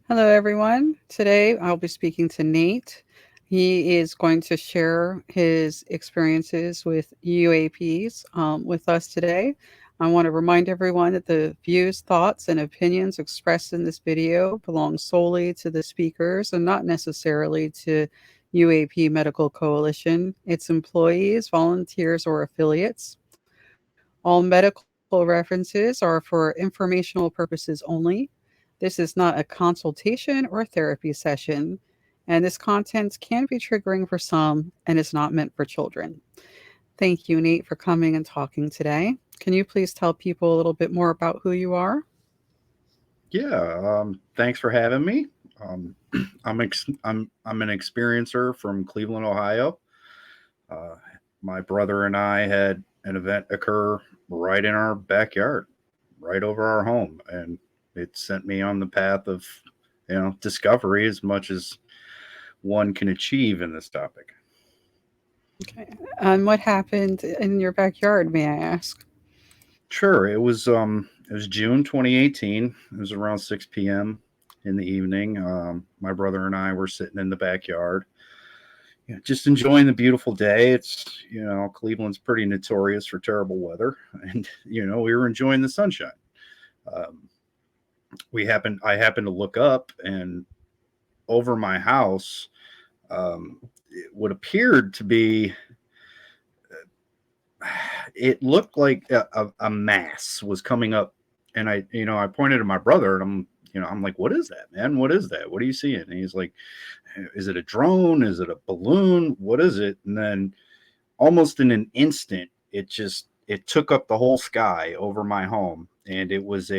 Hello, everyone. Today I'll be speaking to Nate. He is going to share his experiences with UAPs with us today. I want to remind everyone that the views, thoughts, and opinions expressed in this video belong solely to the speakers and not necessarily to UAP Medical Coalition, its employees, volunteers, or affiliates. All medical references are for informational purposes only. This is not a consultation or therapy session, and this content can be triggering for some and is not meant for children. Thank you, Nate, for coming and talking today. Can you please tell people a little bit more about who you are? Yeah, thanks for having me. Um, I'm an experiencer from Cleveland, Ohio. Uh, my brother and I had an event occur right in our backyard, right over our home, and it sent me on the path of, discovery as much as one can achieve in this topic. Okay. And what happened in your backyard, may I ask? Sure, it was June 2018. It was around 6 p.m. in the evening. My brother and I were sitting in the backyard, just enjoying the beautiful day. It's Cleveland's pretty notorious for terrible weather, and we were enjoying the sunshine. Um, I happened to look up, and over my house, what appeared to be, it looked like a mass was coming up, and I pointed to my brother, and I'm like, what is that, man? What is that? What are you seeing? And he's like, is it a drone? Is it a balloon? What is it? And then almost in an instant, it took up the whole sky over my home, and it was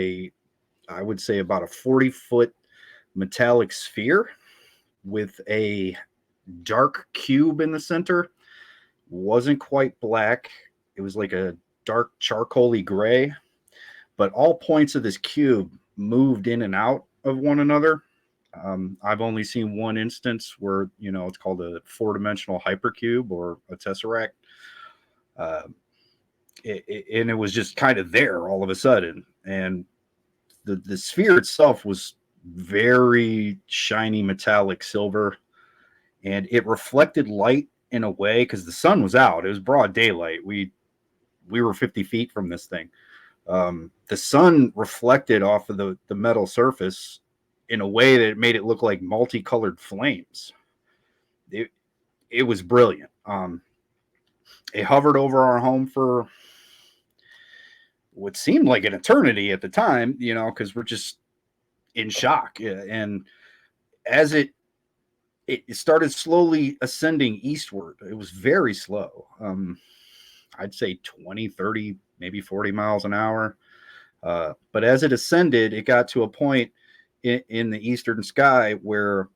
I would say about a 40-foot metallic sphere with a dark cube in the center. Wasn't quite black. It was like a dark charcoaly gray, but all points of this cube moved in and out of one another. I've only seen one instance where it's called a four-dimensional hypercube or a tesseract. Uh, and it was just kind of there all of a sudden, and the sphere itself was very shiny metallic silver, and it reflected light in a way because the sun was out. It was broad daylight. We were 50 feet from this thing. The sun reflected off of the metal surface in a way that made it look like multicolored flames. It was brilliant. It hovered over our home for what seemed like an eternity at the time, because we're just in shock. And as it started slowly ascending eastward, it was very slow. I'd say 20, 30, maybe 40 miles an hour. But as it ascended, it got to a point in the eastern sky where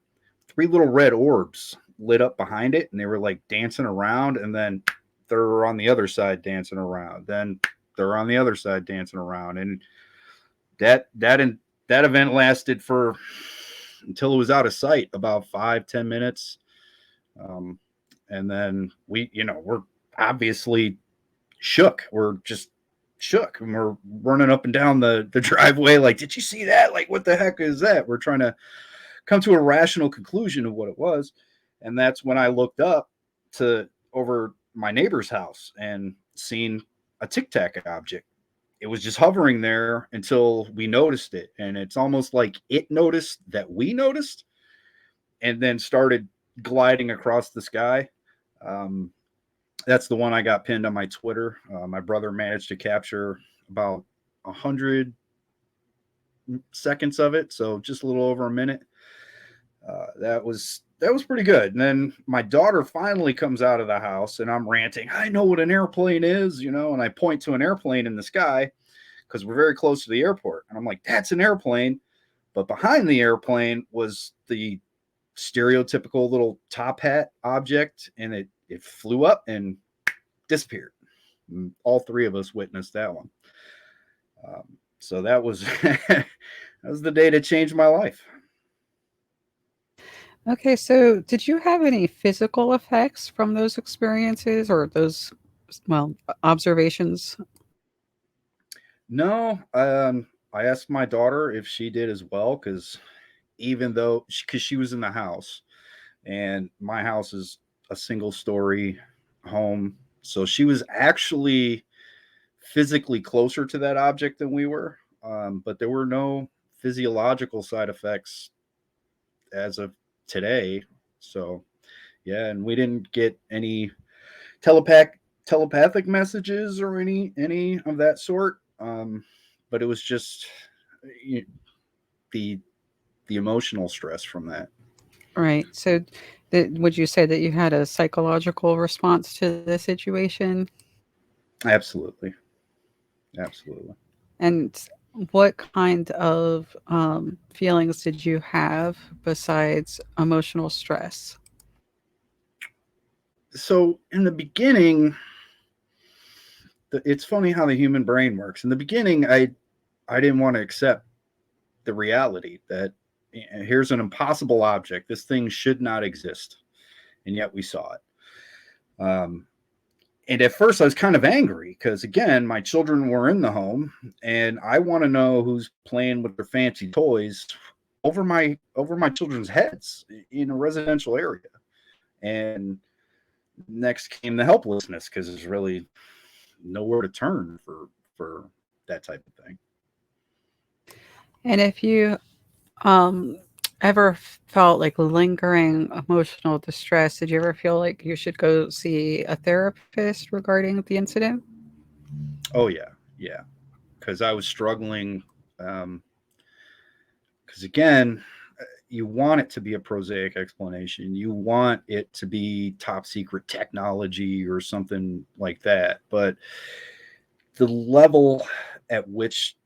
three little red orbs lit up behind it, and they were like dancing around, and then they're on the other side dancing around. Then they're on the other side dancing around, and that that in, that event lasted for until it was out of sight, about 5-10 minutes. Um, and then we're obviously shook. We're just shook, and we're running up and down the driveway like, did you see that? Like, what the heck is that? We're trying to come to a rational conclusion of what it was. And that's when I looked up to over my neighbor's house and seen a tic tac object. It was just hovering there until we noticed it. And it's almost like it noticed that we noticed and then started gliding across the sky. Um, that's the one I got pinned on my Twitter. My brother managed to capture about 100 seconds of it, so just a little over a minute. That was pretty good. And then my daughter finally comes out of the house, and I'm ranting. I know what an airplane is, and I point to an airplane in the sky because we're very close to the airport, and I'm like, "That's an airplane." But behind the airplane was the stereotypical little top hat object, and it flew up and disappeared. And all three of us witnessed that one. Um, so that was that was the day that changed my life. Okay, so did you have any physical effects from those experiences or those, well, observations? No, I asked my daughter if she did as well because even though because she was in the house, and my house is a single story home, so she was actually physically closer to that object than we were. But there were no physiological side effects as of today. So yeah, and we didn't get any telepath telepathic messages or any of that sort. But it was just the the emotional stress from that. Right. So, would you say that you had a psychological response to the situation? Absolutely, absolutely. And what kind of feelings did you have besides emotional stress? So in the beginning, it's funny how the human brain works. In the beginning, I didn't want to accept the reality that here's an impossible object. This thing should not exist, and yet we saw it. And at first, I was kind of angry because again, my children were in the home, and I want to know who's playing with their fancy toys over my children's heads in a residential area. And next came the helplessness because there's really nowhere to turn for that type of thing. And if you um, ever felt like lingering emotional distress, did you ever feel like you should go see a therapist regarding the incident? Oh yeah, yeah, because I was struggling. Um, because again, you want it to be a prosaic explanation. You want it to be top secret technology or something like that. But the level at which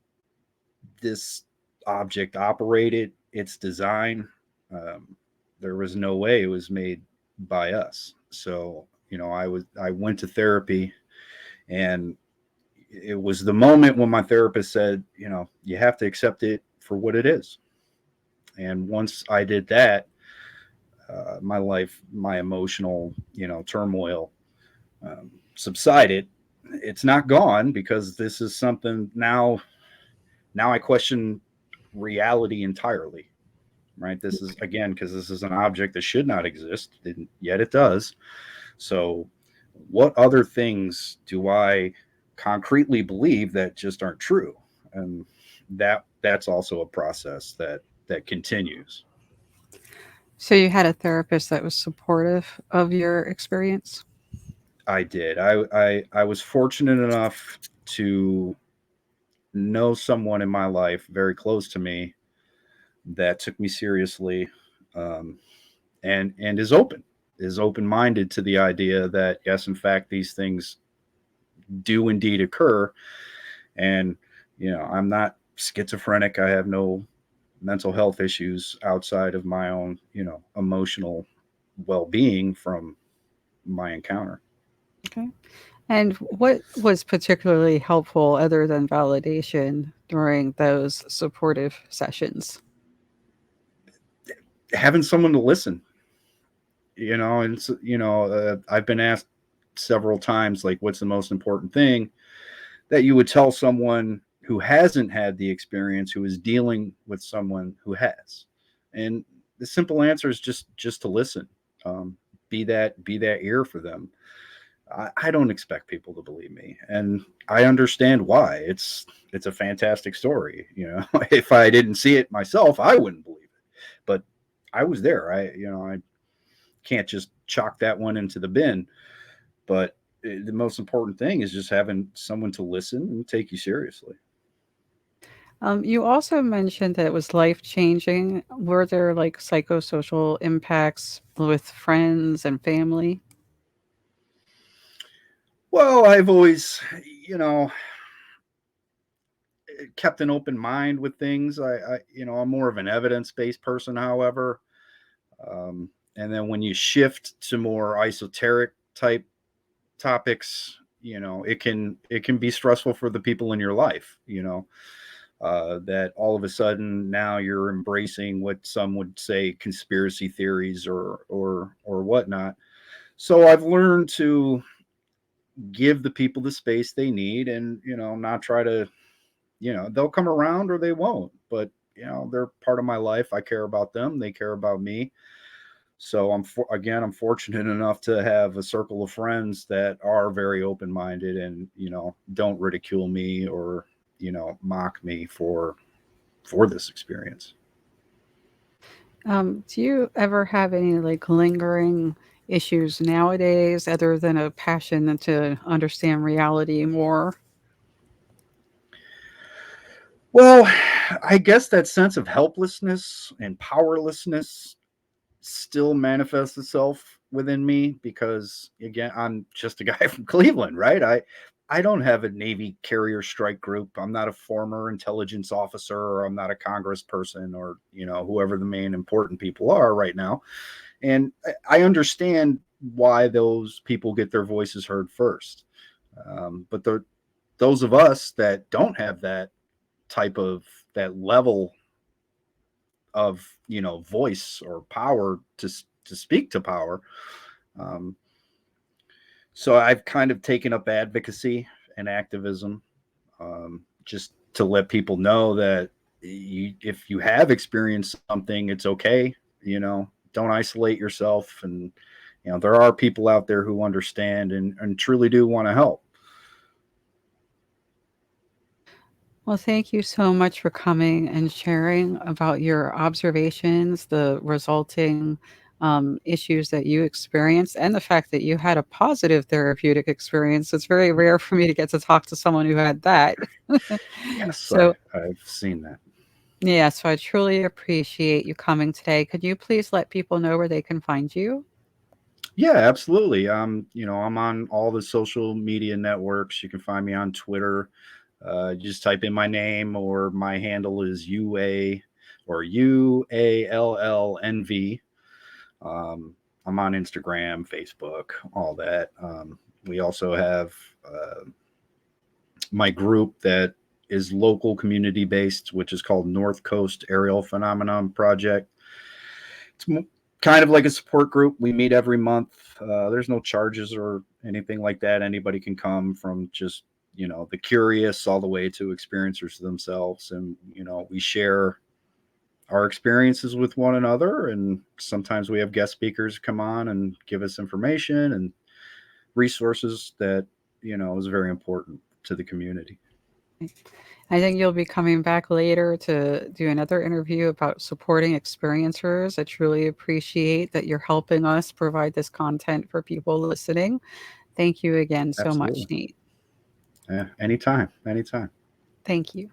this object operated, its design, um, there was no way it was made by us. So I went to therapy, and it was the moment when my therapist said, you have to accept it for what it is. And once I did that, my life, my emotional, turmoil subsided. It's not gone because this is something now. Now I question reality entirely. Right? This is again because this is an object that should not exist, and yet it does. So, what other things do I concretely believe that just aren't true? And that's also a process that continues. So you had a therapist that was supportive of your experience? I did. I was fortunate enough to know someone in my life very close to me that took me seriously, um, and is open minded to the idea that yes, in fact, these things do indeed occur. And I'm not schizophrenic. I have no mental health issues outside of my own emotional well-being from my encounter. Okay. And what was particularly helpful other than validation during those supportive sessions? Having someone to listen, and I've been asked several times, like, what's the most important thing that you would tell someone who hasn't had the experience, who is dealing with someone who has? And the simple answer is just to listen. um, be that ear for them. I don't expect people to believe me, and I understand why. It's a fantastic story. If I didn't see it myself, I wouldn't believe it. But I was there. I can't just chalk that one into the bin. But the most important thing is just having someone to listen and take you seriously. You also mentioned that it was life changing. Were there like psychosocial impacts with friends and family? Well, I've always, you know, kept an open mind with things. I'm more of an evidence-based person, however. Um, and then when you shift to more esoteric type topics, it can be stressful for the people in your life. That all of a sudden now you're embracing what some would say conspiracy theories or whatnot. So I've learned to give the people the space they need, and not try to, they'll come around or they won't. But they're part of my life. I care about them. They care about me. So I'm fortunate enough to have a circle of friends that are very open minded and don't ridicule me or mock me for this experience. Do you ever have any like lingering issues nowadays, other than a passion to understand reality more? Well, I guess that sense of helplessness and powerlessness still manifests itself within me because again I'm just a guy from Cleveland, right? I don't have a Navy carrier strike group. I'm not a former intelligence officer, or I'm not a congressperson, or whoever the main important people are right now. And I understand why those people get their voices heard first. But those of us that don't have type of that level of voice or power to speak to power. Um, so I've kind of taken up advocacy and activism, just to let people know that if you have experienced something, it's okay. Don't isolate yourself, and there are people out there who understand and truly do want to help. Well, thank you so much for coming and sharing about your observations, the resulting issues that you experienced, and the fact that you had a positive therapeutic experience. It's very rare for me to get to talk to someone who had that. Yes, So, I've seen that. yeah, so I truly appreciate you coming today. Could you please let people know where they can find you? Yeah, absolutely. I'm on all the social media networks. You can find me on Twitter. Just type in my name, or my handle is UALLNV. Um, I'm on Instagram, Facebook, all that. We also have uh, my group that is local community based, which is called North Coast Aerial Phenomenon Project. It's kind of like a support group. We meet every month. There's no charges or anything like that. Anybody can come, from just the curious all the way to experiencers themselves, and we share our experiences with one another. And sometimes we have guest speakers come on and give us information and resources that is very important to the community. I think you'll be coming back later to do another interview about supporting experiencers. I truly appreciate that you're helping us provide this content for people listening. Thank you again so much, Absolutely. Nate. Yeah, anytime, anytime. Thank you.